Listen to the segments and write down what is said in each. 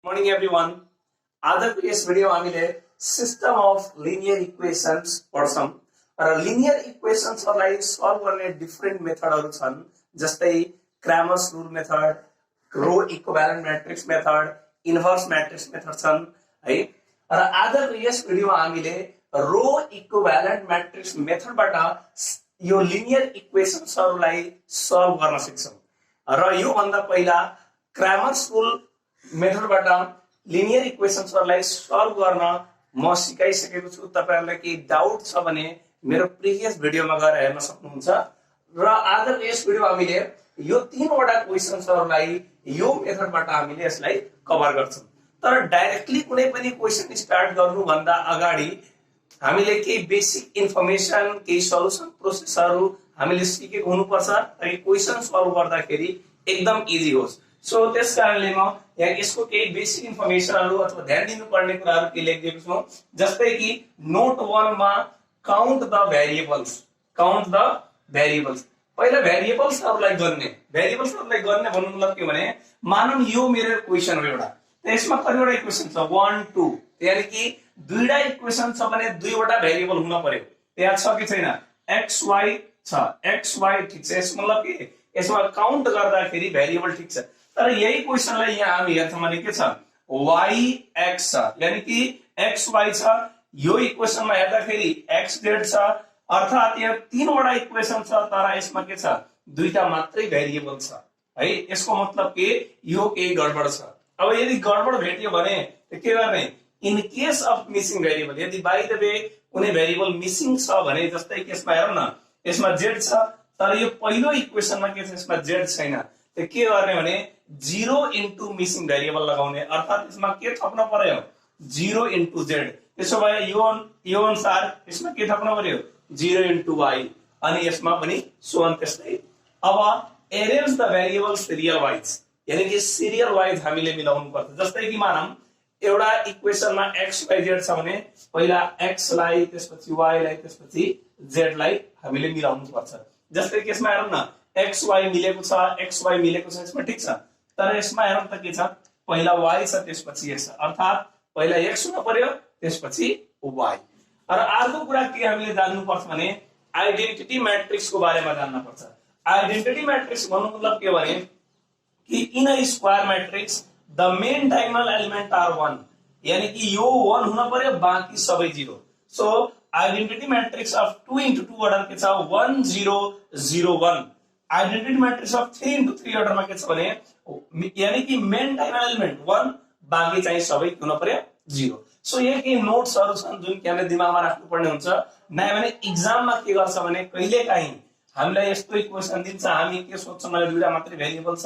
मॉर्निङ everyone. आजको यस video हामीले सिस्टम अफ लिनियर इक्वेशन्स पढ्छौं र लिनियर इक्वेशन्सहरुलाई सल्भ गर्ने डिफरेंट मेथडहरु छन्, जस्तै Cramer's rule method, row equivalent matrix method, inverse matrix method छन् है। र आजको यस भिडियोमा हामीले रो इक्विभ्यालेन्ट म्याट्रिक्स मेथडबाट यो लिनियर इक्वेशन्सहरुलाई सल्भ गर्न सिक्छौं। र यो भन्दा पहिला क्रैमर्स रूल मेथडबाट लिनियर इक्वेशन्सहरुलाई सल्भ गर्न म सिकाइसकेको छु। तपाईहरुलाई केही डाउट छ भने मेरो प्रिभियस भिडियोमा गएर हेर्न सक्नुहुन्छ। र आजको यस भिडियोमा हामीले यो तीनवटा क्वेशन्सहरुलाई यो मेथडबाट हामीले यसलाई कभर गर्छौं। तर डाइरेक्टली कुनै पनि क्वेशन स्टार्ट गर्नु भन्दा अगाडि हामीले केही बेसिक इन्फर्मेसन, केही सल्युसन प्रोसेसहरु हामीले सिकेको हुनुपर्छ ताकि क्वेशन सल्भ गर्दाखेरि एकदम इजी होस्। सो त्यस कारणले म यहाँ यसको केही बेसिक इन्फर्मेसनहरु अथवा ध्यान दिनुपर्ने कुराहरु के लेखिदिएको छु, जस्तै कि नोट 1 मा count the variables. Count the variables पहिला भेरिएबल्सहरुलाई गर्ने भन्नु मतलब के भने मानौं यो मेरो इक्वेसन हो एउटा, त्यसमा कतिवटा इक्वेसन छ 1 2, यानी कि दुईटा इक्वेसन छ भने दुईवटा भेरिएबल हुन पर्यो। त्यहाँ छ कि छैन? x y छ, x y ठीक छ। यसको मतलब के यसमा काउन्ट गर्दाखेरि भेरिएबल ठीक छ। तर यही क्वेशनलाई यहाँ हामी हेर्छौं भने के छ y x छ, यानी कि x y छ। यो इक्वेशनमा हेर्दाखेरि x z छ, अर्थात यहाँ तीनवटा इक्वेशन छ तर यसमा के छ दुईटा मात्रै भेरिएबल छ है। यसको मतलब के यो केही गडबड छ। अब यदि गडबड भेटियो भने के गर्ने? In case of missing variable, यदि बाइ द वे कुनै भेरिएबल मिसिङ छ भने, जस्तै केसमा हेरौं न, यसमा z छ तर यो पहिलो इक्वेशनमा के छ यसमा z छैन, त के गर्ने भने 0 इन्टु मिसिङ भेरिएबल लगाउने, अर्थात यसमा के थप्न पर्यो 0 इन्टु z। त्यसो भए यो अनुसार यसमा के थप्न पर्यो 0 इन्टु y, अनि यसमा पनि सो अन त्यस्तै। अब arrange the variables real wise, यानी कि सिरियल वाइज हामीले मिलाउनु पर्छ। जस्तै कि मानौं एउटा इक्वेशनमा x y z छ भने पहिला x लाई, त्यसपछि y लाई, त्यसपछि z लाई हामीले मिलाउनु पर्छ। जस्तै कि यसमा हेरौं न x y मिलेको छ, x y मिलेको छ, यसमा ठीक छ। तर यसमा हेरौं त के छ पहिला y छ त्यसपछि x छ, अर्थात पहिला x हुन पर्यो त्यसपछि y। र अर्को कुरा के हामीले जान्नु पर्छ भने आइडेन्टिटी म्याट्रिक्स को बारेमा जान्न पर्छ। आइडेन्टिटी म्याट्रिक्स भन्नु मतलब के भने कि in a square matrix the main diagonal element are 1, यानी कि यो 1 हुन पर्यो, बाँकी सबै 0। So identity matrix of 2 into 2 order के छ 1 0 0 1। आइडेन्टिटी मैट्रिक्स अफ 3 into 3 अर्डरमा के छ भने यानी कि मेन डायगोनल एलिमेंट 1, बाँकी चाहिँ सबै हुन पर्यो 0। सो यहाँ केही नोट्सहरु छन् जुन कि हामीले दिमागमा राख्नुपर्ने हुन्छ। नयाँ भने एक्जाममा के गर्छ भने कहिलेकाहीँ हामीलाई यस्तो इक्वेसन दिन्छ, हामी के सोच्छौं भने दुईटा मात्रै भेरिएबल छ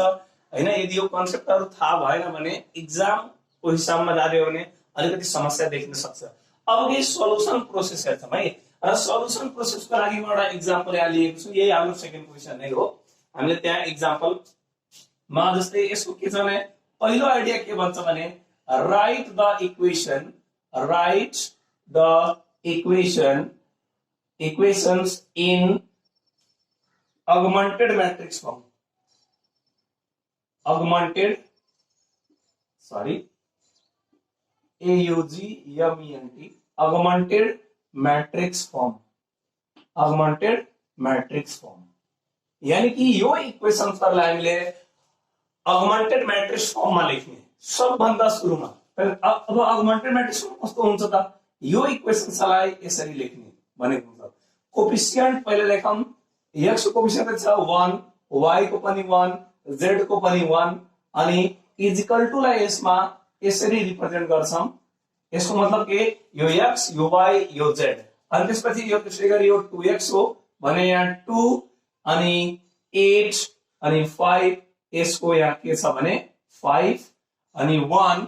हैन। यदि यो कन्सेप्टहरु थाहा भएन भने एक्जामको हिसाबमा जाने हो भने अलिकति समस्या देखिन सक्छ। अब के सल्युसन प्रोसेस हेर्छौं है। र सल्युसन प्रोसेसको लागि म एउटा एक्जाम्पल यहाँ लिएको छु, यही हाम्रो सेकेन्ड क्वेशन नै हो। हामीले त्यहाँ एक्जाम्पल मा जस्तै यसको के छ भने पहिलो आइडिया के भन्छ भने right the equations in augmented matrix form। augmented matrix form. augmented matrix form यानी कि यो इक्वेशन्सहरुलाई हामीले augmented मैट्रिक्स फर्ममा लेख्ने सबभन्दा सुरुमा। अब augmented मैट्रिक्स फर्म कस्तो हुन्छ त? यो इक्वेशन्सलाई यसरी लेख्ने भनेको हुन्छ। कोफिसिएन्ट पहिले लेखौं, x को कोफिसिएन्ट छ 1, y को पनि 1, z को पनि 1, अनि इज इक्वल टु लाई यसमा यसरी रिप्रेजेन्ट गर्छौं। यसको मतलब के यो x, यो y, यो z, अनि त्यसपछि यो त्यसै गरी यो 2x हो भने यहाँ 2 अनि 8 अनि 5, यसको यहाँ के छ भने 5 अनि 1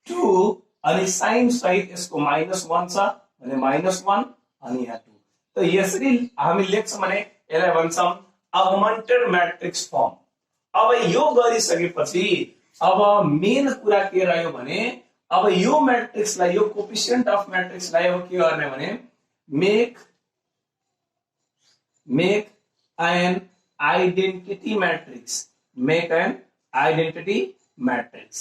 2 अनि साइन सहित यसको -1 छ भने -1 अनि यहाँ 2। त यसरी हामी लेख्छौं भने यसलाई भन्छौं अगमेन्टेड मैट्रिक्स फर्म। अब यो गरिसकेपछि अब मेन कुरा के रह्यो भने अब यो मैट्रिक्सलाई, यो कोफिसिएन्ट अफ मैट्रिक्सलाई अब के गर्ने भने make an identity matrix. Make an identity matrix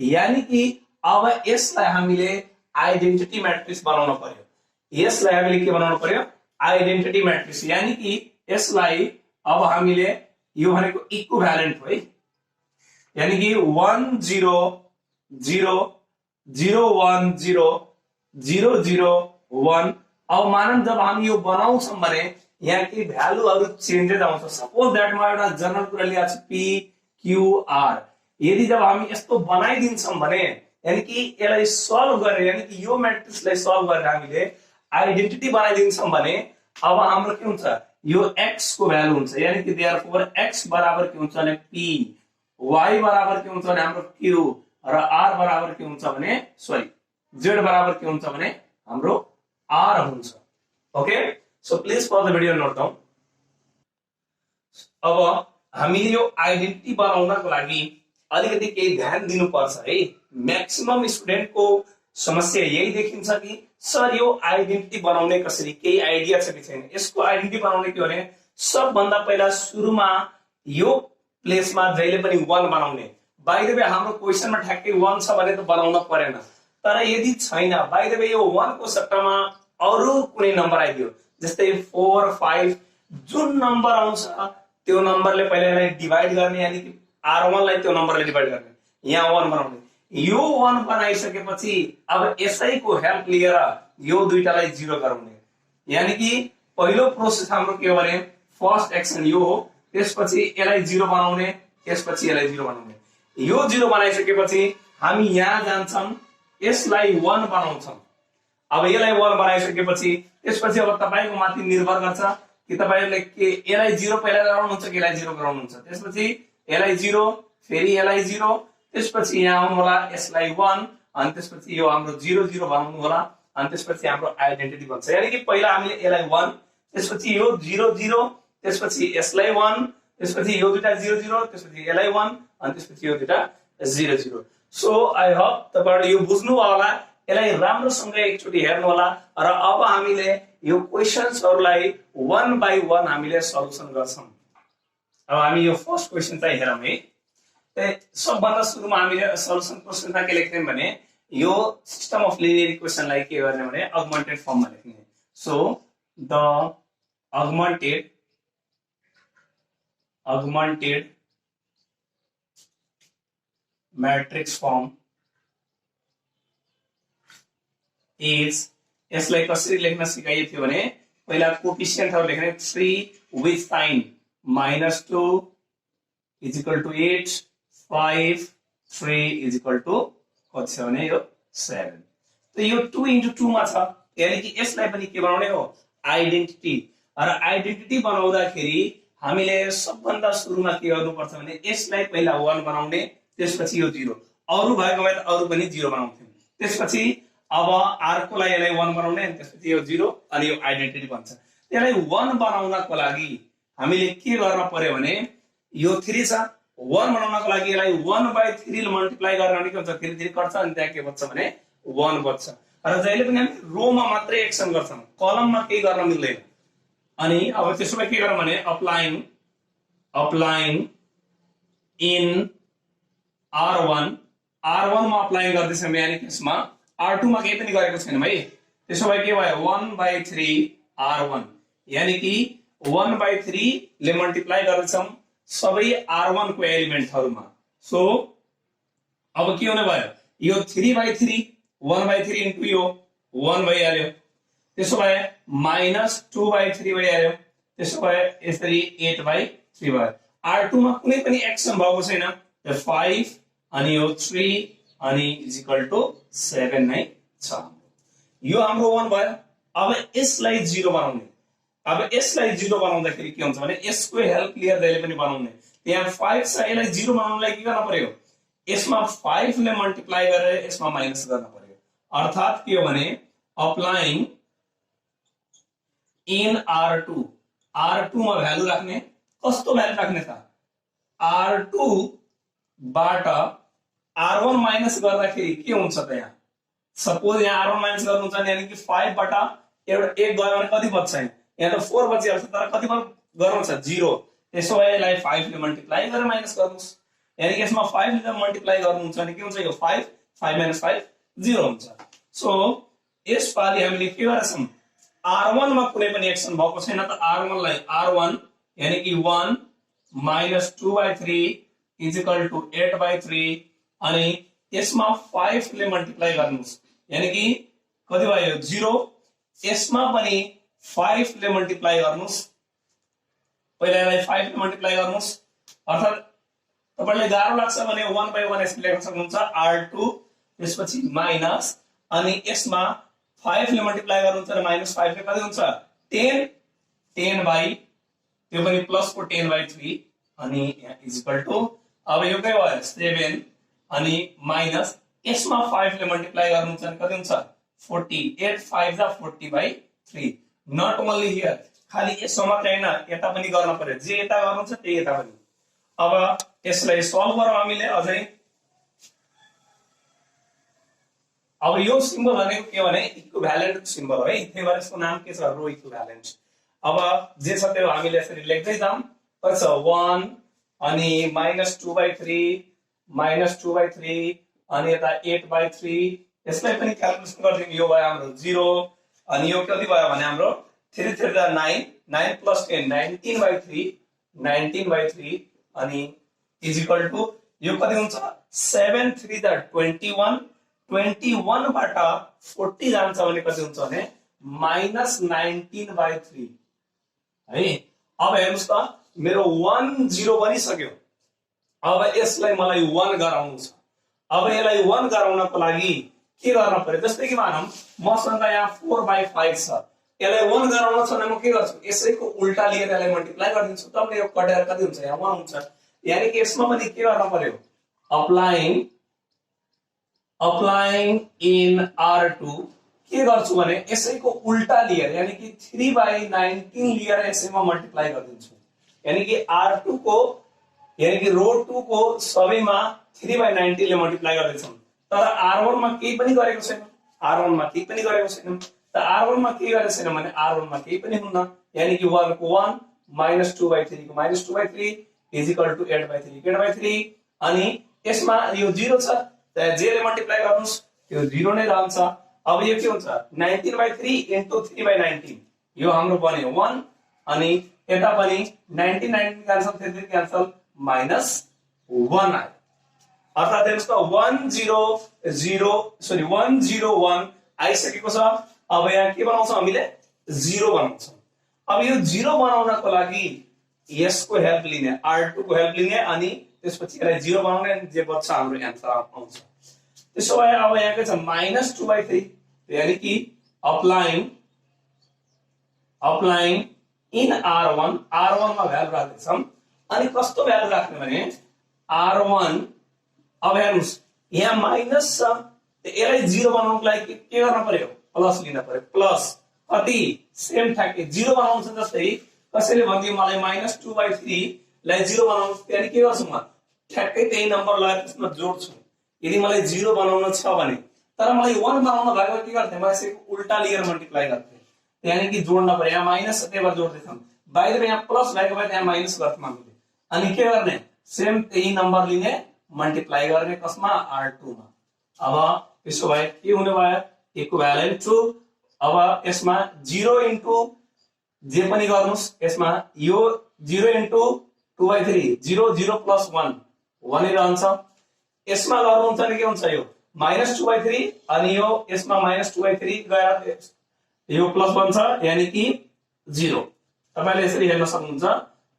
यानी कि अब यसलाई हामीले आइडेन्टिटी म्याट्रिक्स बनाउन पर्यो। यसलाई हामीले के बनाउन पर्यो? Identity matrix. यानी कि यसलाई अब हामीले यो भनेको इक्विभ्यालेन्ट हो है, यानी कि 1 0 0 0 1 0 0 0 1। अब मानन जब हामी यो बनाउँछौं भने यहाँ के भ्यालुहरु चेन्जेस आउँछ। सपोज दैट म एउटा जनरल कुरा लिएको छु पी क्यू आर। यदि जब हामी यस्तो बनाइदिन्छौं भने यानी कि यसलाई सल्भ गरेर यानी कि यो म्याट्रिक्सलाई सल्भ गरेर हामीले आइडेन्टिटी बनाइदिन्छौं भने अब हाम्रो के हुन्छ? यो x को भ्यालु हुन्छ। यानी कि देयरफोर x बराबर के हुन्छ भने p, y बराबर के हुन्छ भने हाम्रो q र r बराबर के हुन्छ भने z बराबर के हुन्छ भने हाम्रो r हुन्छ। Okay, so please pause the video note down. अब हामीले यो आइडेन्टिटी बनाउनको लागि अलिकति केही ध्यान दिनुपर्छ है। म्याक्सिमम स्टुडेन्टको समस्या यही देखिन्छ कि सर यो आइडेन्टिटी बनाउने कसरी, केही आइडिया छ कि छैन। यसको आइडेन्टिटी बनाउने के भने सबभन्दा पहिला सुरुमा यो प्लेसमा जहिले पनि 1 बनाउने। बाइ द वे हाम्रो क्वेशनमा ठ्याक्कै 1 छ भने त बनाउन परेन, तर यदि छैन बाइ द वे यो 1 को सट्टामा अरु कुनै नम्बर आइदियो, जस्तै 4 5 जुन नम्बर आउँछ त्यो नम्बरले पहिला यसलाई डिभाइड गर्ने, यानी कि r1 लाई त्यो नम्बरले डिभाइड गर्ने। यहाँ 1 बनाउने। यो 1 बनाइसकेपछि अब यसैको हेल्प लिएर यो दुईटालाई 0 गराउने। यानी कि पहिलो प्रोसेस हाम्रो के हो भने फर्स्ट एक्सन यो हो, त्यसपछि यसलाई 0 बनाउने, त्यसपछि यसलाई 0 बनाउने। यो 0 बनाइसकेपछि हामी यहाँ जान्छौं, यसलाई 1 बनाउँछौं। अब यसलाई 1 बनाइसकेपछि त्यसपछि अब तपाईको माथि निर्भर गर्छ कि तपाईले के यसलाई 0 पहिला गराउनुहुन्छ कि यसलाई 0 गराउनुहुन्छ। त्यसपछि यसलाई 0, फेरि यसलाई 0, त्यसपछि यहाँ आउनु होला यसलाई 1, अनि त्यसपछि यो हाम्रो 0 0 बनाउनु होला, अनि त्यसपछि हाम्रो आइडेन्टिटी बन्छ। यानी कि पहिला हामीले यसलाई 1, त्यसपछि यो 0 0, त्यसपछि यसलाई 1, त्यसपछि यो दुईटा 0 0, त्यसपछि यसलाई 1, अनि त्यसपछि यो दुईटा 0 0। सो आई होप तपाईहरुले यो बुझ्नु भयो होला। यसलाई राम्रोसँग एकचोटी हेर्नु होला र अब हामीले यो क्वेशन्सहरुलाई 1 बाइ 1 हामीले सल्युसन गर्छौं। अब हामी यो फर्स्ट क्वेशन चाहिँ हेरौं है। सबभन्दा सुरुमा हामीले सल्युसन क्वेशनमा के लेख्ने भने यो सिस्टम अफ लिनियर इक्वेशनलाई के गर्ने भने अगमेन्टेड फर्ममा लेख्ने। So the augmented matrix form is, यसलाई कसरी लेख्न सिकाइएको थियो भने पहिला कोएफिसिएन्टहरु लेख्ने 3 with sign -2 is equal to 8 5 3 is equal to कति छ भने यो 7। त यो 2 into 2 मा छ, यानी कि यसलाई पनि के बनाउने हो? आइडेन्टिटी। र आइडेन्टिटी बनाउँदाखेरि हामीले सबभन्दा सुरुमा के गर्नुपर्छ भने यसलाई पहिला 1 बनाउने, त्यसपछि यो 0, अरु भएको भए त अरु पनि 0 बनाउँथ्यौं। त्यसपछि अब r को लागि यसलाई 1 बनाउने, अनि त्यसपछि यो 0, अनि यो आइडेन्टिटी बन्छ। यसलाई 1 बनाउनको लागि हामीले के गर्न पर्यो भने यो 3 छ, 1 बनाउनको लागि यसलाई 1/3 ले मल्टिप्लाई गरेर अनि के हुन्छ? 3 3 कट्छ, अनि त्यहाँ के बच्छ भने 1 बच्छ। र जहिले पनि हामी रोमा मात्रै एक्सन गर्छौं, कलममा केही गर्न मिल्दैन। अनि अब त्यसोमा के गरौँ भने अप्लाइङ इन r1 मा अप्लाई गर्दैछौं, यानी कि यसमा r2 मा केही पनि गरेको छैनौं है। त्यसो भए के भयो? 1/3 r1, यानी कि 1/3 ले मल्टिप्लाई गर्दैछौं सबै r1 को एलिमेन्टहरुमा। सो अब के हुने भयो? यो 3/3 1/3 इन्टु यो 1 भइहाल्यो। त्यसो भए -2/3 भइहाल्यो। त्यसो भए यसरी 8/3 भयो। r2 मा कुनै पनि एक्सन भएको छैन, 5 अनि यो 3 अनि इज इक्वल टु 7 नै छ। यो हाम्रो 1 भयो। अब यसलाई 0 बनाउने। अब यसलाई 0 बनाउँदाखेरि के हुन्छ भने यसको हेल्प लिएर जहिले पनि बनाउने। यहाँ 5 छ, यसलाई 0 बनाउनलाई के गर्न पर्यो? यसमा 5 ले मल्टिप्लाई गरेर यसमा माइनस गर्न पर्यो। अर्थात के हो भने अप्लाइङ इन r2 मा भ्यालु राख्ने। कस्तो भ्यालु राख्ने त? r2 बाट r1 माइनस गर्दाखेरि के हुन्छ त? यहाँ सपोज यहाँ r1 माइनस गर्नुहुन्छ भने यानी कि 5 बाट एउटा 1 गयो भने कति बच्छ? यहाँ त 4 बचिहाल्छ, तर कति गर्नु छ? 0। त्यसो भए यसलाई 5 ले मल्टिप्लाई गरेर माइनस गर्नुस्। यानी कि यसमा 5 ले मल्टिप्लाई गर्नुहुन्छ भने के हुन्छ यो 5 5 - 5 0 हुन्छ। सो यसपालि हामीले के गरेछौं R1 मा कुनै पनि एक्सन भएको छैन त R1 लाई R1 यानी कि 1 - 2/3 = 8/3 अनि यसमा 5 ले मल्टिप्लाई गर्नुस् यानी कि कति भयो 0 यसमा पनि 5 ले मल्टिप्लाई गर्नुस् पहिला यसलाई 5 ले मल्टिप्लाई गर्नुस् अर्थात तपाईलाई गाह्रो लाग्छ भने 1/1 यसले लेख्न सक्नुहुन्छ R2 त्यसपछि माइनस अनि यसमा 5 ले मल्टिप्लाई गर्नुहुन्छ र -5 ले कति हुन्छ 10 10 त्यो पनि प्लस को 10/3 अनि = अब यो के भयो 7 अनि माइनस यसमा 5 ले मल्टिप्लाई गर्नुहुन्छ भने कति हुन्छ 48 5 जा 40/3 नट ओन्ली हियर खाली यसमा मात्र हैन यता पनि गर्न पर्यो जे यता गर्नुहुन्छ त्यही यता पनि। अब यसलाई सल्भ गरौँ हामीले अझै। अब यो सिम्बल भनेको के भने इक्विभ्यालेन्ट सिम्बल हो है त्यही भएर यसको नाम के छ रो इक्विभ्यालेन्ट। अब जे छ त्यो हामीले यसरी लेख्दै जाम कति छ 1 अनि -2/3 -2/3 अनि यता 8/3 यसलाई पनि क्याल्कुलेसन गर्दियौ यो भयो हाम्रो 0 अनि यो कति भयो भने हाम्रो 3 3 दा 9 9 + 10 19/3 19/3 अनि = यो कति हुन्छ 7 3 दा 21 21 बाट 40 जान्छ भने कति हुन्छ भने -19/3 है। अब हेर्नुस् त मेरो 1 0 बनिसक्यो अब यसलाई मलाई 1 गराउनु छ। अब यसलाई 1 गराउनको लागि के गर्न पर्यो जस्तै कि मानौं मसँग यहाँ 4/5 छ यसलाई 1 गराउन छ भने म के गर्छु यसैको उल्टा लिएर यसलाई मल्टिप्लाई गरिदिन्छु तब यो कटेर कति हुन्छ यहाँ 1 हुन्छ यानी कि यसमा पनि के गर्न पर्यो अप्लाइङ इन R2 के गर्छु भने यसैको उल्टा लिएर यानी कि 3/19 लिएर यसैमा मल्टिप्लाई गरिदिन्छु यानी कि R2 को यानी कि रो 2 को सबैमा 3/19 ले मल्टिप्लाई गर्दैछौं तर R1 मा केही पनि गरेको छैन R1 मा केही पनि गरेको छैन त R1 मा के गरेको छैन भने R1 मा केही पनि हुन्न यानी कि 1 को 1 -2/3 को -2/3 = 8/3 8/3 अनि यसमा यो 0 छ त j ले मल्टिप्लाई गर्नुस् त्यो 0 नै रहन्छ। अब यो के हुन्छ 19/3 * 3/19 यो हाम्रो बन्यो 1 अनि यता पनि 19 19 क्यान्सल 3 क्यान्सल -1 आयो अर्थात हेर्नुस् त 101 आइसकेको छ। अब यहाँ के बनाउँछौं हामीले 0 बनाउँछौं। अब यो 0 बनाउनको लागि यसको हेल्प लिने R2 को हेल्प लिने अनि त्यसपछि यसलाई 0 बनाउने अनि जे बच्चा हाम्रो एन्सर आउँछ। त्यसो भए अब यहाँ के छ -2/3 यानी कि अप्लाइङ इन R1 मा भ्यालु राख्दैछौं अनि कस्तो भ्यालु राख्ने भने R1 अब हेर्नुस् यहाँ माइनस छ यसलाई 0 बनाउनको लागि के गर्न पर्यो प्लस लिन पर्यो प्लस कति सेम ठ्याक्कै 0 बनाउनु छ जस्तै कसैले भन्दियो मलाई -2/3 लाई 0 बनाउनु त्यही के गर्छु म ठ्याक्कै त्यही नम्बर लगाएर त्यसमा जोड्छु यदि मलाई 0 बनाउन छ भने तर मलाई 1 बनाउन भएको के गर्थे म यसैको उल्टा लिएर मल्टिप्लाई गर्थे यानी कि जोड्न पर्यो यहाँ माइनस त्यही भएर जोड्दै छौं बाहिर यहाँ प्लस भएको भए त्यहाँ माइनस गर्थ्यौं हामीले अनि के गर्ने सेम त्यही नम्बर लिने मल्टिप्लाई गर्ने कसमा R2 मा। अब त्यसो भए के हुने भयो इक्विभ्यालेन्ट टु अब यसमा 0 * जे पनि गर्नुस् यसमा यो 0 * 2/3 0 0 + 1 1 नै रहन्छ यसमा गर्नुहुन्छ भने के हुन्छ यो -2/3 अनि यो यसमा -2/3 गएर यो प्लस बन्छ यानी कि 0 तपाईले यसरी हेर्न सक्नुहुन्छ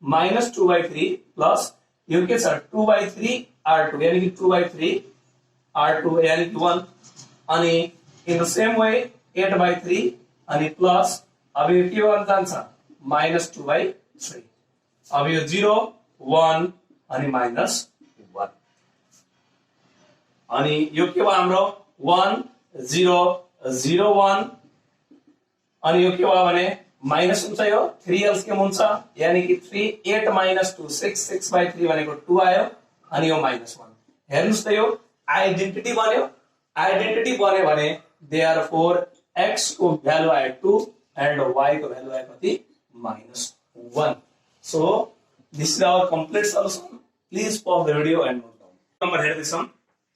-2/3 प्लस यो के छ 2/3 R2 यानी कि 2/3 R2 यानी कि 1 अनि इन द सेम वे 8/3 अनि प्लस अब यो के भन्न जान्छ -2/3 अब यो 0 1 अनि -1 अनि यो के भयो हाम्रो 1 0 0 1 अनि यो के भयो भने माइनस हुन्छ यो 3 एलसीएम हुन्छ यानी कि 3 8 - 2 6 6/3 भनेको 2 आयो अनि यो -1 हेर्नुस् त यो आइडेन्टिटी बन्यो भने देयरफोर x को भ्यालु आयो 2 एन्ड y को भ्यालु आयो कति -1 so this is our complete solution. Please pause the video and note. Number हेर्दैछौँ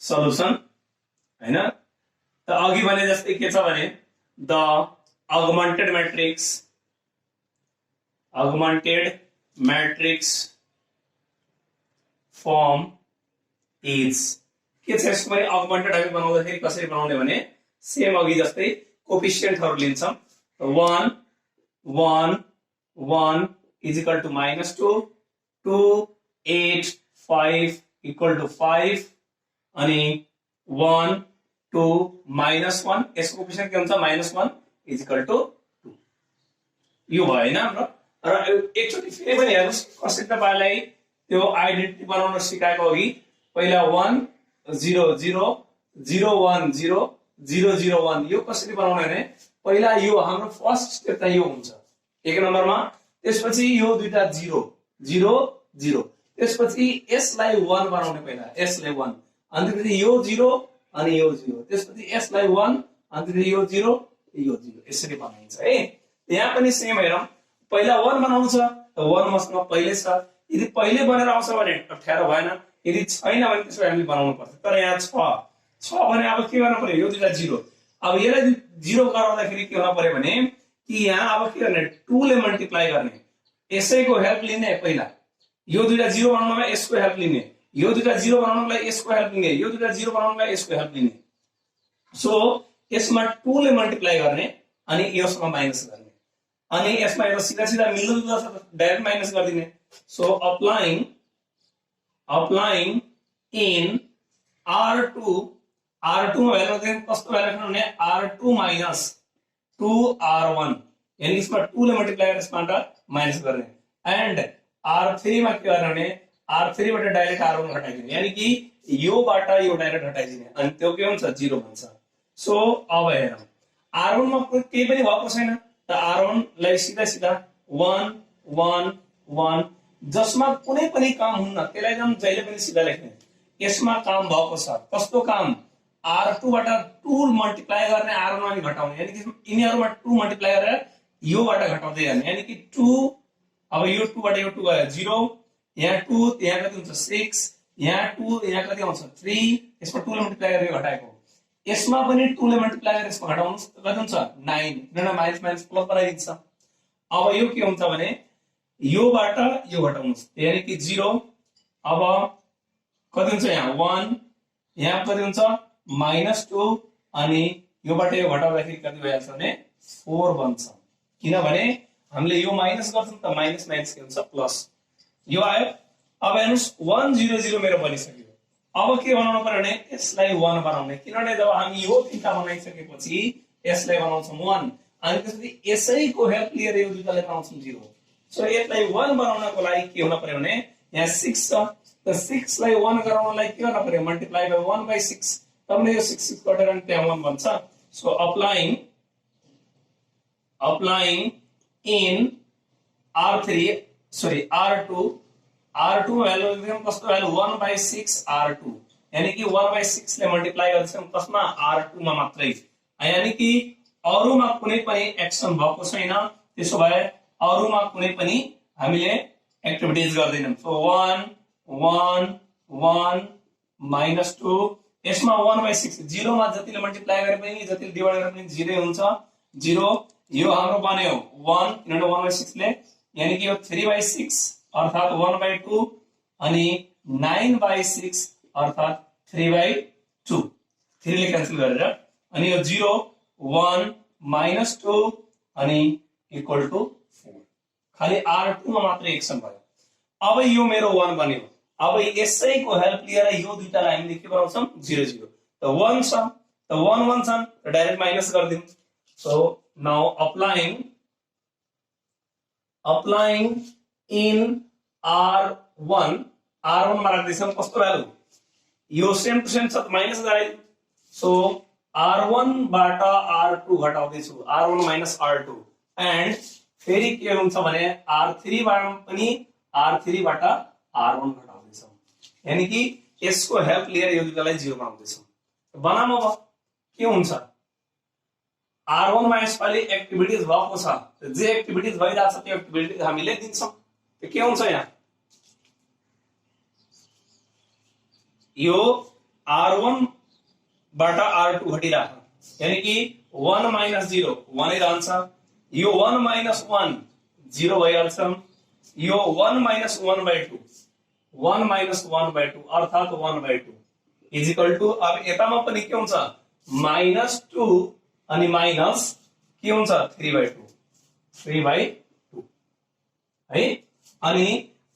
सल्युसन हैन। त अघि भने जस्तै के छ भने the augmented matrix form is के छ यसको पनि अगमेन्टेड हामी बनाउँदाखेरि कसरी बनाउने भने सेम अघि जस्तै कोफिसिएन्टहरु लिन्छौं 1 1 1 is equal to -2 2 8 5 equal to 5 अनि 1 2 -1 यसको कोफिसिएन्ट के हुन्छ -1 is equal to 2 यो भयो हैन हाम्रो र एकचोटी फेरि पनि हेर्नुस् कसरी तपाईलाई त्यो आइडेन्टिटी बनाउन सिकाएको अघि पहिला 1 0 0 0 1 0 0 0 1 यो कसरी बनाउने भने पहिला यो हाम्रो फर्स्ट स्टेप त यो हुन्छ एक नम्बरमा त्यसपछि यो दुईटा 0 0 0 त्यसपछि s लाई 1 बनाउने पहिला s लाई 1 अनि त्यसपछि यो 0 अनि यो 0 त्यसपछि s लाई 1 अनि त्यसपछि यो 0 यो 0 यसरी बनाइन्छ है। यहाँ पनि सेम हेरौं पहिला 1 बनाउनु छ त 1 मसँग पहिले छ यदि पहिले बनेर आउँछ भने अप्ठ्यारो भएन यदि छैन भने त्यसो हामीले बनाउनु पर्छ तर यहाँ छ भने अब के गर्नु पर्यो यो दुईटा 0 अब यसलाई 0 गराउँदाखेरि के हुन पर्यो भने कि यहाँ अब के गर्ने 2 ले मल्टिप्लाई गर्ने यसैको हेल्प लिने पहिला यो दुईटा 0 बनाउनमा यसको हेल्प लिने यो दुईटा 0 बनाउनलाई यसको हेल्प लिने यो दुईटा 0 बनाउनलाई यसको हेल्प लिने सो यसमा 2 ले मल्टिप्लाई गर्ने अनि यसमा माइनस गर्ने अनि यसमा यो सीधा सीधा मिल्दो छ डाइरेक्ट माइनस गरिदिने सो applying in R2 मा भ्यालु चाहिँ कस्तो भ्यालु राख्नु भने R2 minus 2R1 यानी इसमा 2 ले मल्टिप्लाई गरेर यसमा माइनस गर्ने एन्ड R3 मा के गर्ने भने R3 बाट डाइरेक्ट R1 घटाइदिने यानी कि योबाट यो डाइरेक्ट घटाइदिने अनि त्यो के हुन्छ 0 भन्छ। सो अब हेरौं R1 मा केही पनि भएको छैन त R1 लाई सीधा सीधा 1 1 1 जसमा कुनै पनि काम हुन्न त्यसलाई एकदम जहिले पनि सीधा लेख्ने यसमा काम भएको छ कस्तो काम R2 बाट 2 मल्टिप्लाई गर्ने R1 मा घटाउने यानी कि यिनीहरुमा 2 मल्टिप्लाई गरेर योबाट घटाउँदै जाने यानी कि 2 अब यो 2 बाट यो 2 गयो 0 यहाँ 2 यहाँ कति हुन्छ 6 यहाँ 2 यहाँ कति आउँछ 3 यसमा 2 ले मल्टिप्लाई गरेर घटाएको यसमा पनि 2 ले मल्टिप्लाई गरेर यसमा घटाउनुस् कति हुन्छ 9 किनभने माइनस माइनस प्लस बनाइदिन्छ। अब यो के हुन्छ भने योबाट यो घटाउनुस् यानी कि 0 अब कति हुन्छ यहाँ 1 यहाँ कति हुन्छ -2 अनि योबाट यो घटाउँदाखेरि कति भइहाल्छ भने 4 बन्छ किनभने हामीले यो माइनस गर्छौं त माइनस माइनस के हुन्छ प्लस यो आयो। अब हेर्नुस् 1 0 0 मेरो बनिसक्यो अब के बनाउनु पर्यो भने यसलाई 1 बनाउने किनभने जब हामी यो तीनटा बनाइसकेपछि यसलाई बनाउँछौं 1 अनि त्यसपछि यसैको हेल्प लिएर यो दुईटालाई बनाउँछौं 0 सो यसलाई 1 बनाउनको लागि के हुन पर्यो भने यहाँ 6 छ त 6 लाई 1 गराउनलाई के गर्न पर्यो मल्टिप्लाई बाइ 1/6 तबले यो 6 6 कटेर अनि त्यहाँ 1 बन्छ। So applying in R2 value एकदम कस्तो भ्यालु 1/6 R2 यानी कि 1/6 ले मल्टिप्लाई गर्छौं कसमा R2 मा मात्रै यानी कि अरुमा कुनै पनि एक्सन भएको छैन त्यसो भए अरुमा कुनै पनि हामीले एक्टिभिटीज गर्दैनौं। सो 1 1 1 -2 यसमा 1/6 0 मा जतिले मल्टिप्लाई गरे पनि जतिले डिवाइड गरे पनि 0 हुन्छ 0 यो हाम्रो बन्यो 1 किनभने 1/6 ले यानी कि यो 3/6 अर्थात 1/2 अनि 9/6 अर्थात 3/2 3 ले क्यान्सल गरेर अनि यो 0 1 -2 अनि इक्वल टु 4 खाली R2 मा मात्र एक्सन भयो। अब यो मेरो 1 बन्यो अब यसैको हेल्प लिएर यो दुईटालाई हामीले के बनाउँछौं 0 0 त 1 छ त 1 1 छन् त डाइरेक्ट माइनस गर्दियौ। So now applying in R1 मा राख्दैछौं कस्तो भ्यालु यो सेम टु सेम छ त माइनस गराइ सो R1 बाट R2 घटाउँदै छु R1 माइनस R2 एन्ड फेरि के हुन्छ भने R3 बाट पनि R3 बाट R1 घटाउँदै छौं यानी कि यसको हेल्प लिएर यो दुईटालाई 0 बनाउँदै छौं। बनाम अब के हुन्छ R1 मा यसपालि एक्टिभिटीज भएको छ जे एक्टिभिटीज भइराछ त्यो एक्टिभिटी हामीले दिन्छौं के हुन्छ यहाँ यो R1 बाट R2 घटिराख्नु यानी कि 1 - 0 1 नै रहन्छ यो 1 - 1 0 भइहाल्छ यो 1 - 1/2 1 - 1/2 अर्थात 1/2 इज इक्वल टू अब यतामा पनि के हुन्छ -2 अनि माइनस के हुन्छ 3/2 3/2 है अनि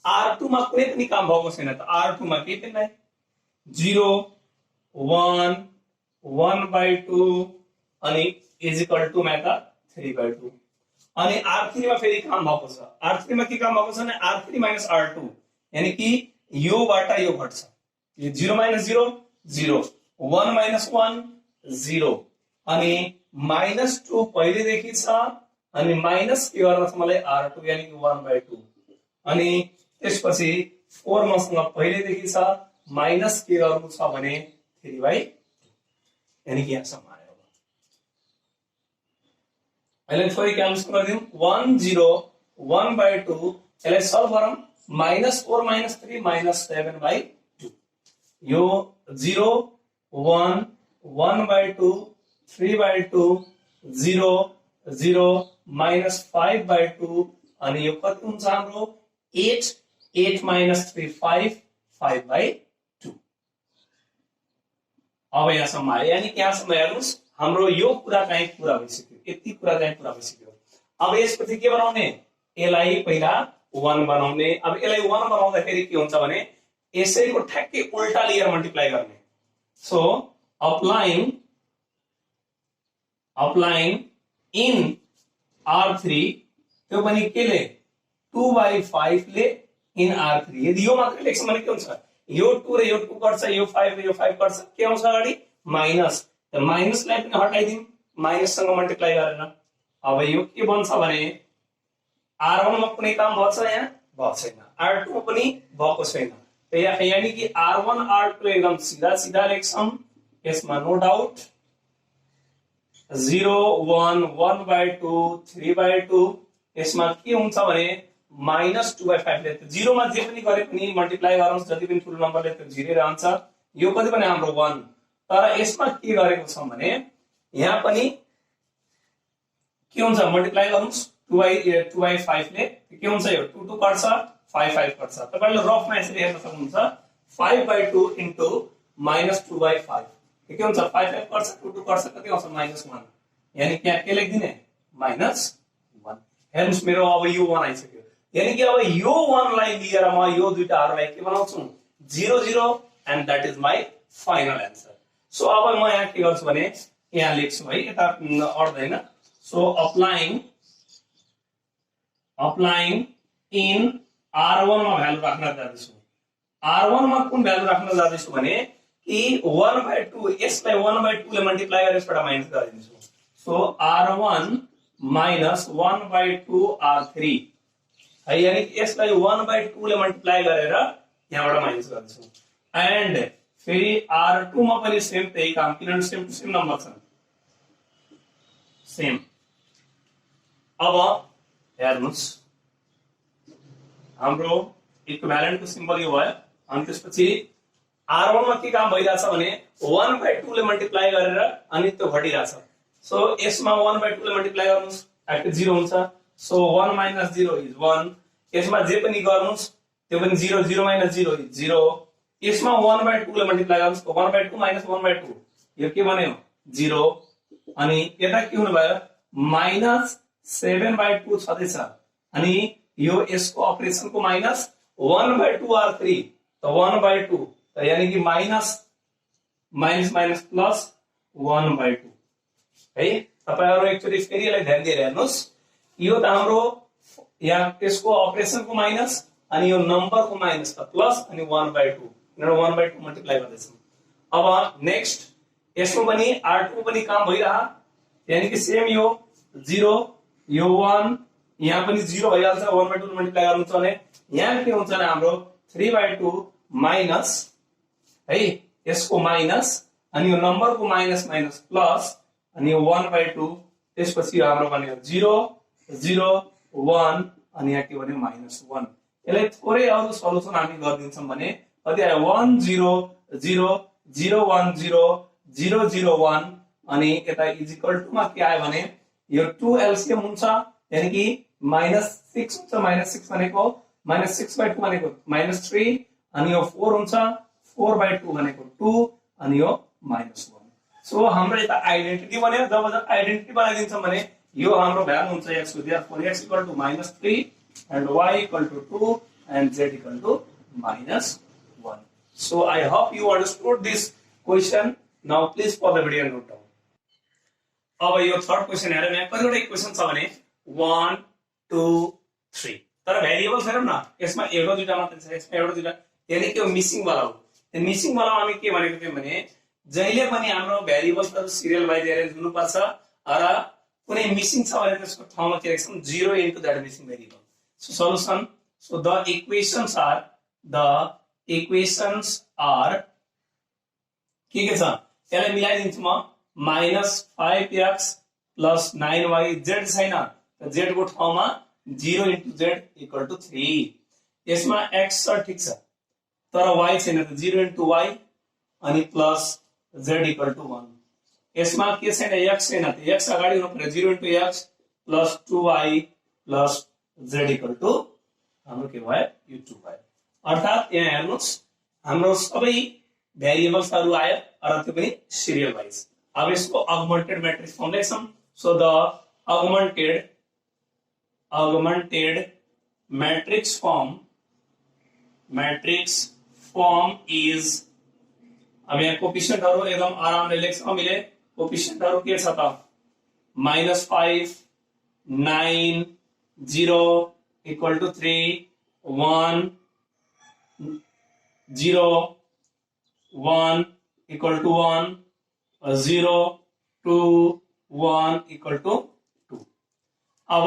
R2 मा कुनै पनि काम भएको छैन त R2 मा के पनि 0 1 1/2 अनि इज इक्वल टू मा त 3/2 अनि R3 मा फेरि काम भएको छ R3 मा के काम भएको छ भने R3 - R2 यानी कि यो बाट यो घट्छ यो 0 - 0 0 1 - 1 0 अनि -2 पहिले देखि छ अनि माइनस के गर्न छ मलाई R2 यानी कि 1/2 अनि त्यसपछि 4 मसँग पहिले देखि छ माइनस के गर्नु छ भने 3/2 यानी कि यहाँसम्म आयो अहिले थोरै क्यान्सल गरिदिउँ 1 0 1/2 यसलाई सल्भ गरौँ -4 - 3 -7/2 यो 0 1 1/2 3/2 0 0 -5/2 अनि यो कति हुन्छ हाम्रो 8 8 - 3 5 5/2 अब यहाँसम्म आयो यानी कि यहाँसम्म हेर्नुस् हाम्रो यो कुरा चाहिँ पूरा भइसक्यो यति कुरा चाहिँ पूरा भइसक्यो अब यसपछि के बनाउने यसलाई पहिला 1 बनाउने अब यसलाई 1 बनाउँदाखेरि के हुन्छ भने यसैको ठ्याक्कै उल्टा लिएर मल्टिप्लाई गर्ने सो applying in R3 त्यो पनि केले 2/5 ले in R3 यदि यो मात्र लेख्छ भने के हुन्छ यो 2 र यो 2 कट्छ यो 5 र यो 5 कट्छ के आउँछ अगाडि माइनस त माइनसलाई पनि हटाइदिउँ माइनस सँग मल्टिप्लाई गरेर अब यो के बन्छ भने R1 मा कुनै काम भछ यहाँ भएको छैन R2 मा पनि भएको छैन यानी कि R1 R2 एकदम सीधा सीधा लेख्छौं यसमा नो डाउट 0 1 1/2 3/2 यसमा के हुन्छ भने -2/5 ले 0 मा जे पनि गरे पनि मल्टिप्लाई गरौँ जति पनि ठुलो नम्बरले त्यो 0 रहन्छ यो कति पनि हाम्रो 1 तर यसमा के गरेको छौं भने यहाँ पनि के हुन्छ मल्टिप्लाई गरौँ 2/5 ले के हुन्छ यो 2 2 कट्छ 5 5 कट्छ तपाईले रफमा यसरी हेर्न सक्नुहुन्छ 5/2 इन्टु -2/5 के हुन्छ 5 5 कट्छ 2 2 कट्छ कति आउँछ -1 यानी कि यहाँ के लेख्दिने -1 हेर्नुस् मेरो अब यो 1 आइसक्यो यानी कि अब यो 1 लाई लिएर म यो दुईटाहरुलाई के बनाउँछु 0 0 and that is my final answer so अब म यहाँ के गर्छु भने यहाँ लेख्छु है यता अड्दैन सो applying in R1 मा भ्यालु राख्न जाँदैछु R1 मा कुन भ्यालु राख्न जाँदैछु भने कि 1/2 यसलाई 1/2 ले मल्टिप्लाई गरेर यसबाट माइनस गरिदिन्छु सो R1 minus 1/2 R3 है यानी कि यसलाई 1/2 ले मल्टिप्लाई गरेर यहाँबाट माइनस गर्छु एन्ड फेरि R2 मा पनि सेम त्यही काम किनभने सेम टु सेम नम्बर छन् सेम अब हेर्नुस् हाम्रो इक्विभ्यालेन्ट को सिम्बल यो भयो अनि त्यसपछि R1 मा के काम भइराछ भने 1/2 ले मल्टिप्लाई गरेर अनि त्यो घटिराछ सो यसमा 1/2 ले मल्टिप्लाई गर्नुस् एक्ट 0 हुन्छ सो 1 - 0 इज 1 यसमा जे पनि गर्नुस् त्यो पनि 0 0 - 0 इज 0 यसमा 1/2 ले मल्टिप्लाई गर्नुस् 1/2 - 1/2 यो के बन्यो 0 अनि यता के हुनु भयो -7/2 छदैछ अनि यो यसको अपरेसन को माइनस 1/2 R3 त 1/2 त यानी कि माइनस प्लस 1/2 है तपाईहरु एकचोटी फेरि यसलाई ध्यान दिएर हेर्नुस् यो त हाम्रो यहाँ यसको अपरेसन को माइनस अनि यो नम्बर को माइनस त प्लस अनि 1/2 किनभने 1/2 मल्टिप्लाई गर्दैछौं अब नेक्स्ट यसको पनि R2 पनि काम भइरहा यानी कि सेम यो 0 यो 1 यहाँ पनि 0 भइहाल्छ 1/2 मल्टिप्लाई गर्नु छ भने यहाँ के हुन्छ भने हाम्रो 3/2 माइनस है यसको माइनस अनि यो नम्बर को माइनस माइनस प्लस अनि यो 1/2 त्यसपछि हाम्रो बन्यो 0 0 1 अनि यहाँ के भन्यो -1 यसलाई थोरै अरु सल्युसन हामी गर्दिन्छौं भने कति आयो 1 0 0 0 1 0 0 0 1 अनि यता इज इक्वल टु मा के आयो भने यो 2 एलसीएम हुन्छ यानी कि -6 हुन्छ -6 भनेको -6/2 भनेको -3 अनि यो 4 हुन्छ 4/2 भनेको 2 अनि यो -1 सो हाम्रो यता आइडेन्टिटी बन्यो जब आइडेन्टिटी बनाइदिन्छौँ भने यो हाम्रो भ्यालु हुन्छ x को therefore x equal to -3 and y equal to 2 and z equal to -1 so I hope you understood this question now please pause the video and note down अब यो third question हेरौँ यहाँ कतिवटा equation छ भने 1 2 3 तर variable हेरौँ न यसमा एउटा दुईटा मात्र छ यसमा एउटा दुईटा यानी कि मिसिङ वाला हो त्यो मिसिङ वाला हामी के भनेको थियौं भने जहिले पनि हाम्रो भेरिएबल्सहरु सिरियल वाइज एरेन्ज हुनुपर्छ र कुनै मिसिङ छ भने त्यसको ठाउँमा के लेख्छौं 0 into that missing variable so solution so the equations are के छ यसलाई मिलाइदिन्छु म -5x plus 9y z छैन त z को ठाउँमा 0 into z equal to 3 यसमा x छ ठीक छ तर y छैन त 0 into y अनि प्लस z equal to 1 यसमा के छैन x छैन त x अगाडि हुनु पर्यो 0 into x plus 2y plus z equal to हाम्रो के भयो यो 2y अर्थात यहाँ हेर्नुस् हाम्रो सबै भेरिएबल्सहरु आयो र त्यो पनि सिरियल वाइज अब इसको अगमेंटेड मैट्रिक्स फॉर्म लेख्छौं so the augmented matrix form is अब यहाँ कोएफिशिएंटहरु एकदम आरामले लेख्छौं हामीले कोएफिशिएंटहरु के छ त -5 9 0 equal to 3 1 0 1 equal to 1 0 2 1 equal to 2 अब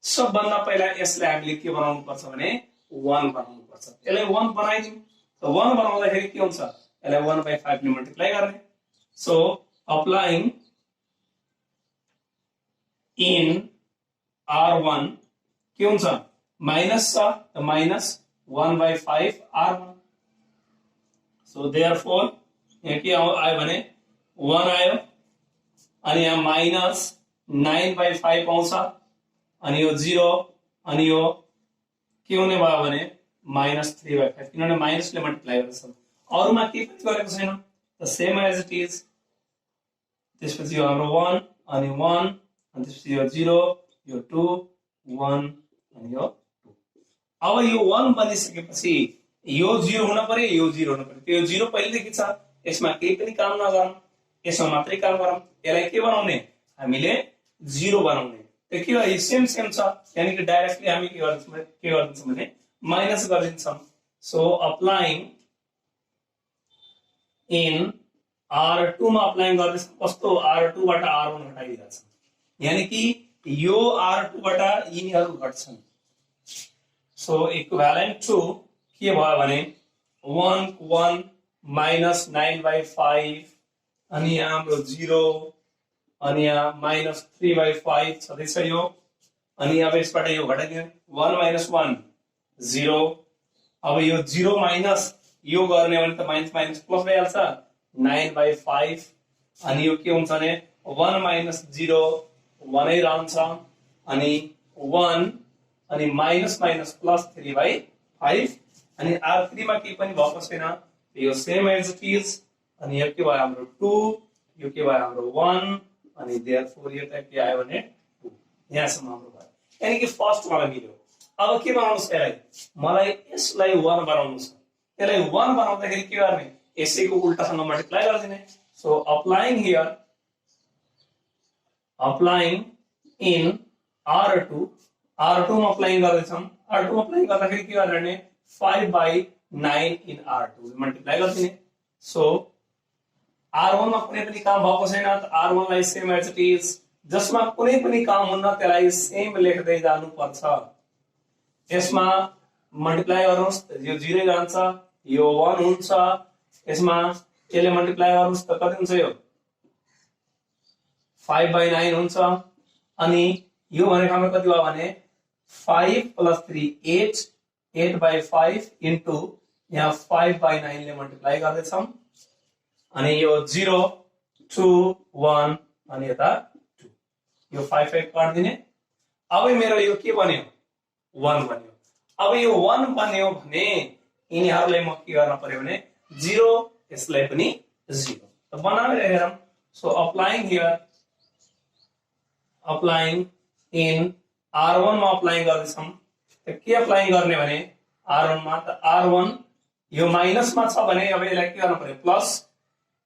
सबभन्दा पहिला यसलाई हामीले के बनाउनु पर्छ भने 1 बनाउनु पर्छ यसलाई 1 बनाइदिउँ त 1 बनाउँदाखेरि के हुन्छ यसलाई 1/5 ले मल्टिप्लाई गर्ने सो अप्लाइङ इन r1 के हुन्छ माइनस छ त माइनस 1/5 r1 सो देयरफोर यहाँ के आयो भने 1 आयो अनि यहाँ माइनस 9/5 आउँछ अनि यो 0 अनि यो के हुने भयो भने -3/5 किनभने माइनसले मल्टिप्लाई गर्छ अरुमा के पनि गरेको छैन त सेम एज इट इज त्यसपछि यो हाम्रो 1 अनि 1 अनि त्यसपछि यो 0 यो 2 1 अनि यो 2 अब यो 1 बनिसकेपछि यो 0 हुन पर्यो यो 0 हुन पर्यो त्यो 0 पहिलेदेखि छ यसमा केही पनि काम नगरौँ यसमा मात्रै काम गरौँ यसलाई के बनाउने हामीले 0 बनाउने त्यो के हो सेम छ यानी कि डाइरेक्टली हामी के गर्छौं भने माइनस गरिदिन्छौं सो अप्लाइङ इन r2 मा अप्लाइङ गर्दैछौं कस्तो r2 बाट r1 हटाइदिएको छ यानी कि यो r2 बाट यिनीहरु घट्छन् सो इक्विभ्यालेन्ट टु के भयो भने 1 1 -9/5 अनि यहाँ हाम्रो 0 अनि यहाँ -3/5 छदैछ यो अनि अब यसबाट यो घटाइदियो 1 - 1 0 अब यो 0 माइनस यो गर्ने भने त माइनस माइनस प्लस भइहाल्छ 9/5 अनि यो के हुन्छ भने 1 - 0 1 नै रहन्छ अनि 1 अनि माइनस माइनस प्लस 3/5 अनि r3 मा के पनि भएको छैन यो सेम एज इट इज अनि यो के भयो हाम्रो 2 यो के भयो हाम्रो 1 अनि देयरफोर यो त के आयो भने 2 यहाँसम्म हाम्रो भयो यानी कि फर्स्ट वाला मिल्यो अब के बनाउनुस् यसलाई मलाई यसलाई 1 बनाउनुस् यसलाई 1 बनाउँदाखेरि के गर्ने यसैको उल्टासँग मल्टिप्लाई गरिदिने so applying here applying in r2 मा अप्लाइङ गर्दैछौं r2 मा अप्लाइङ गर्दाखेरि के गर्ने 5/9 इन r2 मल्टिप्लाई गरिदिने सो r1 मा कुनै पनि काम भएको छैन त r1 लाई सेम एज इट इज जसमा कुनै पनि काम हुन्न त्यसलाई सेम लेख्दै जानु पर्छ यसमा मल्टिप्लाई गर्नुस् यो 0 रहन्छ यो 1 हुन्छ यसमा यसले मल्टिप्लाई गर्नुस् त कति हुन्छ यो 5/9 हुन्छ अनि यो भनेको हाम्रो कति भयो भने 5 + 3 8 8/5 into यहाँ 5/9 ले मल्टिप्लाई गर्दैछौँ अनि यो 0 2 1 अनि यता 2 यो 5 5 काट्दिने। अब मेरो यो के बन्यो 1 बन्यो। अब यो 1 बन्यो भने यिनीहरूलाई म के गर्न पर्यो भने 0 यसलाई पनि 0 त बनाएर हेरौँ। So applying here applying in R1 मा अप्लाई गर्दैछौँ त के अप्लाई गर्ने भने R1 मा त R1 यो माइनस मा छ भने अब यसलाई के गर्न पर्यो plus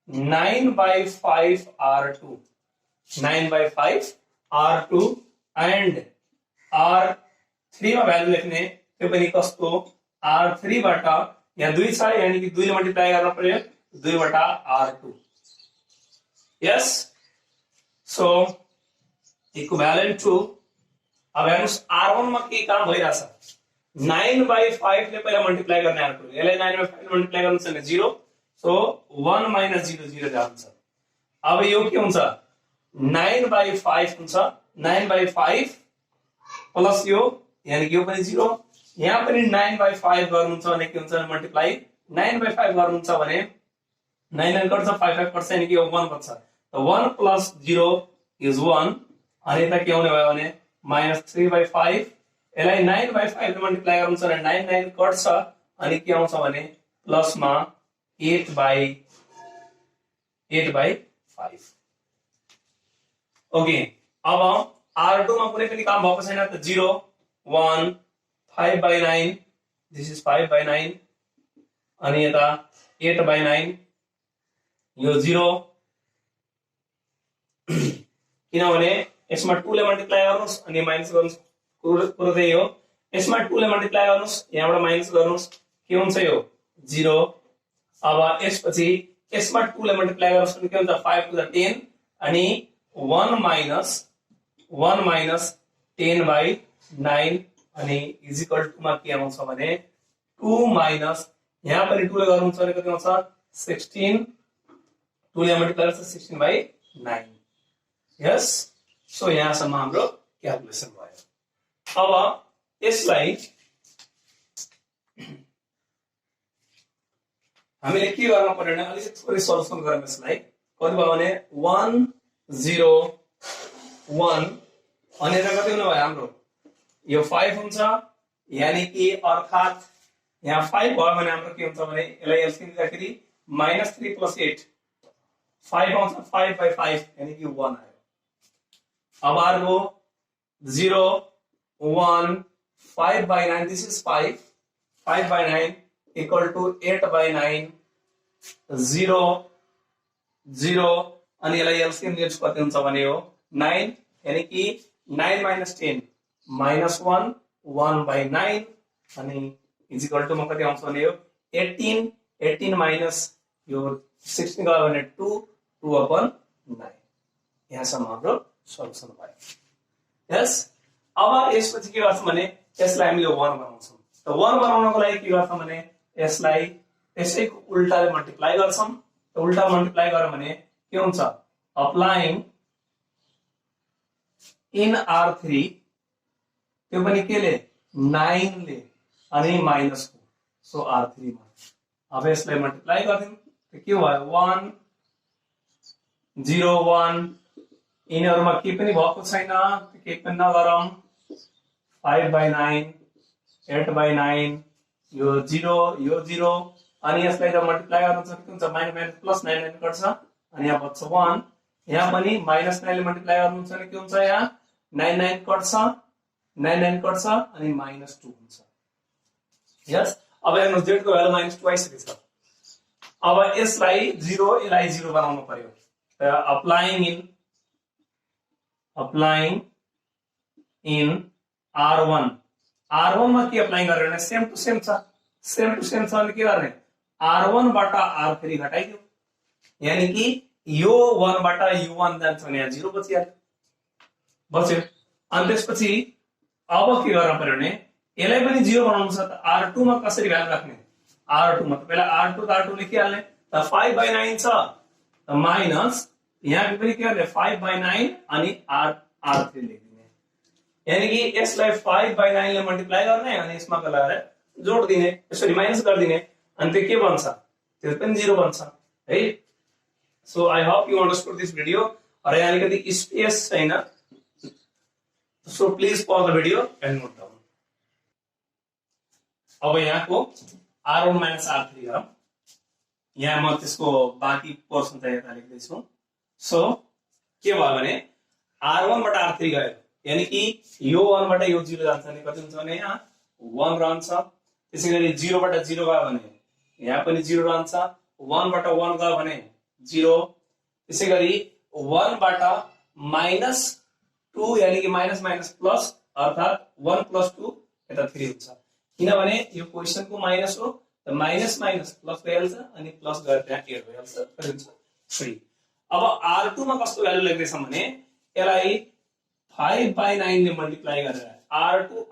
9/5 R2 9/5 R2 and R3 मा भ्यालु लेख्ने त्यो पनि कस्तो R3 बाट यहाँ 2 छ यानी कि 2 ले मल्टिप्लाई गर्न पर्यो 2 बाट R2 yes. So equivalent to अब हेर्नुस् R1 मा के काम भइराछ 9/5 ले पहिला मल्टिप्लाई गर्ने R2 यसलाई 9/5 ले मल्टिप्लाई गर्नु छ भने 0 सो 1 - 0 0 जान्छ। अब यो के हुन्छ 9/5 हुन्छ 9/5 प्लस यो यानी कि यो पनि 0 यहाँ पनि 9/5 गर्नुहुन्छ भने के हुन्छ मल्टिप्लाई 9/5 गर्नुहुन्छ भने 9 9 कट्छ 5 5 कट्छ यानी कि यो 1 बच्छ त 1 + 0 इज 1 अनि यता के आउने भयो भने -3/5 यसलाई 9/5 ले मल्टिप्लाई गर्नुहुन्छ भने 9 9 कट्छ अनि के आउँछ भने प्लस मा 8/5 ओके। अब R2 मा कुनै पनि काम भएको छैन त 0 1 5/9 दिस इज 5/9 अनि यता 8/9 यो 0 किनभने यसमा 2 ले मल्टिप्लाई गर्नुस् अनि माइनस गर्नुस् कुरो त्यही हो। यसमा 2 ले मल्टिप्लाई गर्नुस् यहाँबाट माइनस गर्नुस् के हुन्छ यो 0। अब यसपछि यसमा 2 ले मल्टिप्लाई गर्नुस् भने के हुन्छ 5 to the 10 अनि 1 minus 10/9 अनि इज इक्वल टु मा के आउँछ भने 2 माइनस यहाँ पनि 2 ले गर्नुहुन्छ भने कति आउँछ 16 2 ले मल्टिप्लाई गर्छ 16/9 यस। सो यहाँसम्म हाम्रो क्याल्कुलेसन भयो। अब यसलाई हामीले के गर्न पर्यो भने अलिकति थोरै सल्युसन गरौँ। यसलाई कति भयो भने 1 0 1 अनि यता कति हुनु भयो हाम्रो यो 5 हुन्छ यानी कि अर्थात यहाँ 5 भयो भने हाम्रो के हुन्छ भने यसलाई एलसीएम लिँदाखेरि -3 + 8 5 आउँछ 5/5 यानी कि 1 आयो। अब अर्को 0 1 5/9 दिस इज 5 5/9 इक्वल टु 8/9 0 0 अनि यसलाई एलसीएम लिएपछि कति हुन्छ भने यो 9 यानी कि 9 - 10 -1 1/9 अनि इज इक्वल टु मा कति आउँछ भने यो 18 18 माइनस यो 16 गयो भने 2 2/9 यहाँसम्म हाम्रो सल्युसन भयो यस। अब यसपछि के गर्छौं भने यसलाई हामीले 1 बनाउँछौं त 1 बनाउनको लागि के गर्छौं भने यसलाई यसैको उल्टाले मल्टिप्लाई गर्छौं त उल्टा मल्टिप्लाई गर्यो भने के हुन्छ अप्लाइङ इन R3 त्यो पनि केले 9 ले अनि माइनस को सो R3 मा अब यसलाई मल्टिप्लाई गर्दियौ त के भयो 1 0 1 यिनीहरुमा के पनि भएको छैन के पनि नगरौं 5/9 8/9 यो 0 अनि यसलाई जब मल्टिप्लाई गर्नु छ के हुन्छ माइनस प्लस 9 9 कट्छ अनि यहाँ बच्छ 1 यहाँ पनि -9 ले मल्टिप्लाई गर्नु छ भने के हुन्छ यहाँ 9 9 कट्छ 9 9 कट्छ अनि -2 हुन्छ यस। अब हेर्नुस् z को भ्यालु -2 आइसकेको छ। अब यसलाई 0 यसलाई 0 बनाउनु पर्यो त अप्लाइङ इन R1 मा के अप्लाई गर्ने भने सेम टु सेम छ भने के गर्ने R1 बाट R3 घटाइदियो यानी कि यो 1 बाट यो 1 जान्छ भने यहाँ 0 बच्यो अनि त्यसपछि अब के गर्न पर्यो भने यसलाई पनि 0 बनाउनु छ त R2 मा कसरी भ्यालु राख्ने R2 मा त पहिला R2 त R2 लेखिहाल्ने त 5/9 छ त माइनस यहाँ पनि के गर्ने 5/9 अनि R3 लेखिदिने यानी कि यसलाई 5/9 ले मल्टिप्लाई गर्ने अनि यसमा के लगाएर जोड दिने यसरी माइनस गर्दिने अनि त्यो के बन्छ, त्यो पनि 0 बन्छ है। So I hope you understood this video. र यहाँ अलिकति स्पेस छैन, so please pause the video and note down. अब यहाँको R1 माइनस R3 गरौँ। यहाँ म त्यसको बाँकी पोर्सन चाहिँ यता लेख्दैछु। सो के भयो भने R1 बाट R3 गयो, यानी कि यो 1 बाट यो 0 जान्छ भने कति हुन्छ भने यहाँ 1 रहन्छ। त्यसैगरी 0 बाट 0 गयो भने यहाँ पनि 0 रहन्छ। 1 बाट 1 गयो भने 0। त्यसैगरी 1 बाट -2 यानी कि माइनस माइनस प्लस, अर्थात 1 + 2 यता 3 हुन्छ, किनभने यो क्वेशनको माइनस हो, त माइनस माइनस प्लस भइहाल्छ अनि प्लस गरेर त्यहाँ एड भइहाल्छ, कति हुन्छ 3। अब R2 मा कस्तो भ्यालु लेख्दैछौँ भने यसलाई 5/9 ले मल्टिप्लाई गरेर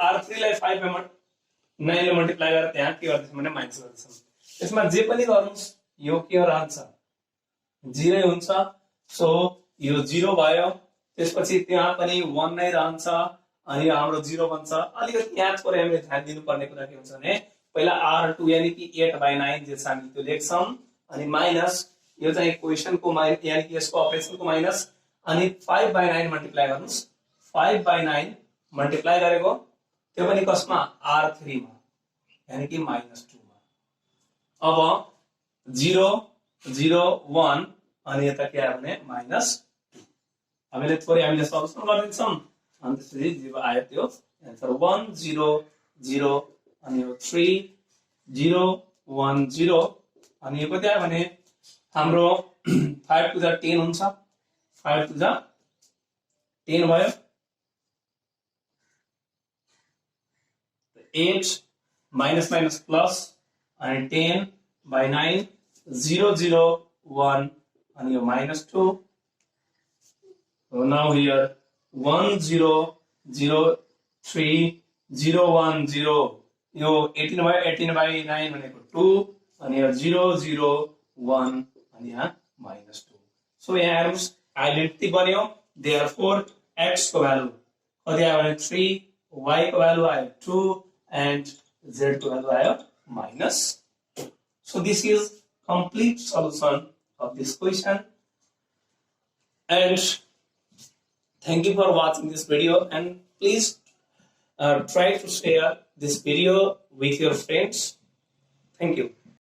R3 लाई 5/9 ले मल्टिप्लाई गरेर त्यहाँ के गर्दैछौँ भने माइनस गर्दैछौँ। त्यसमा जे पनि गर्नुस् यो के रहन्छ 0 हुन्छ। सो यो 0 भयो, त्यसपछि त्यहाँ पनि 1 नै रहन्छ अनि हाम्रो 0 बन्छ। अलिकति यहाँ पर हामीले ध्यान दिनुपर्ने कुरा के हुन्छ भने पहिला R2 यानी कि 8/9 जे छ हामी त्यो लेख्छौँ, अनि माइनस यो चाहिँ क्वेशनको माइनस यानी कि यसको अपरेसनको माइनस, अनि 5/9 मल्टिप्लाई गर्नुस्। 5/9 मल्टिप्लाई गरेको त्यो पनि कसमा R3 मा यानी कि -2 मा। अब 0 0 1 अनि यता के आयो भने -2। हामीले थोरै हामीले सल्युसन गरिदिन्छौँ अनि त्यसपछि 0 आयो, त्यो आन्सर 1 0 0 अनि यो 3 0 1 0 अनि यो कति आयो भने हाम्रो 5 to the 10 हुन्छ। 5 to the 10 भयो, 8 माइनस माइनस प्लस अनि 10/9 0 0 1 अनि यो -2। नाउ हियर 1 0 0 3 0 1 0 यो 18 भयो, 18/9 भनेको 2 अनि यो 0 0 1 अनि यहाँ -2। सो यहाँ हेर्नुस् आइडेन्टिटी बन्यो। देयरफोर x को भ्यालु कति आयो भने 3, y को भ्यालु आयो 2 एन्ड z को भ्यालु आयो -2। So this is complete solution of this question, and thank you for watching this video, and please try to share this video with your friends. Thank you.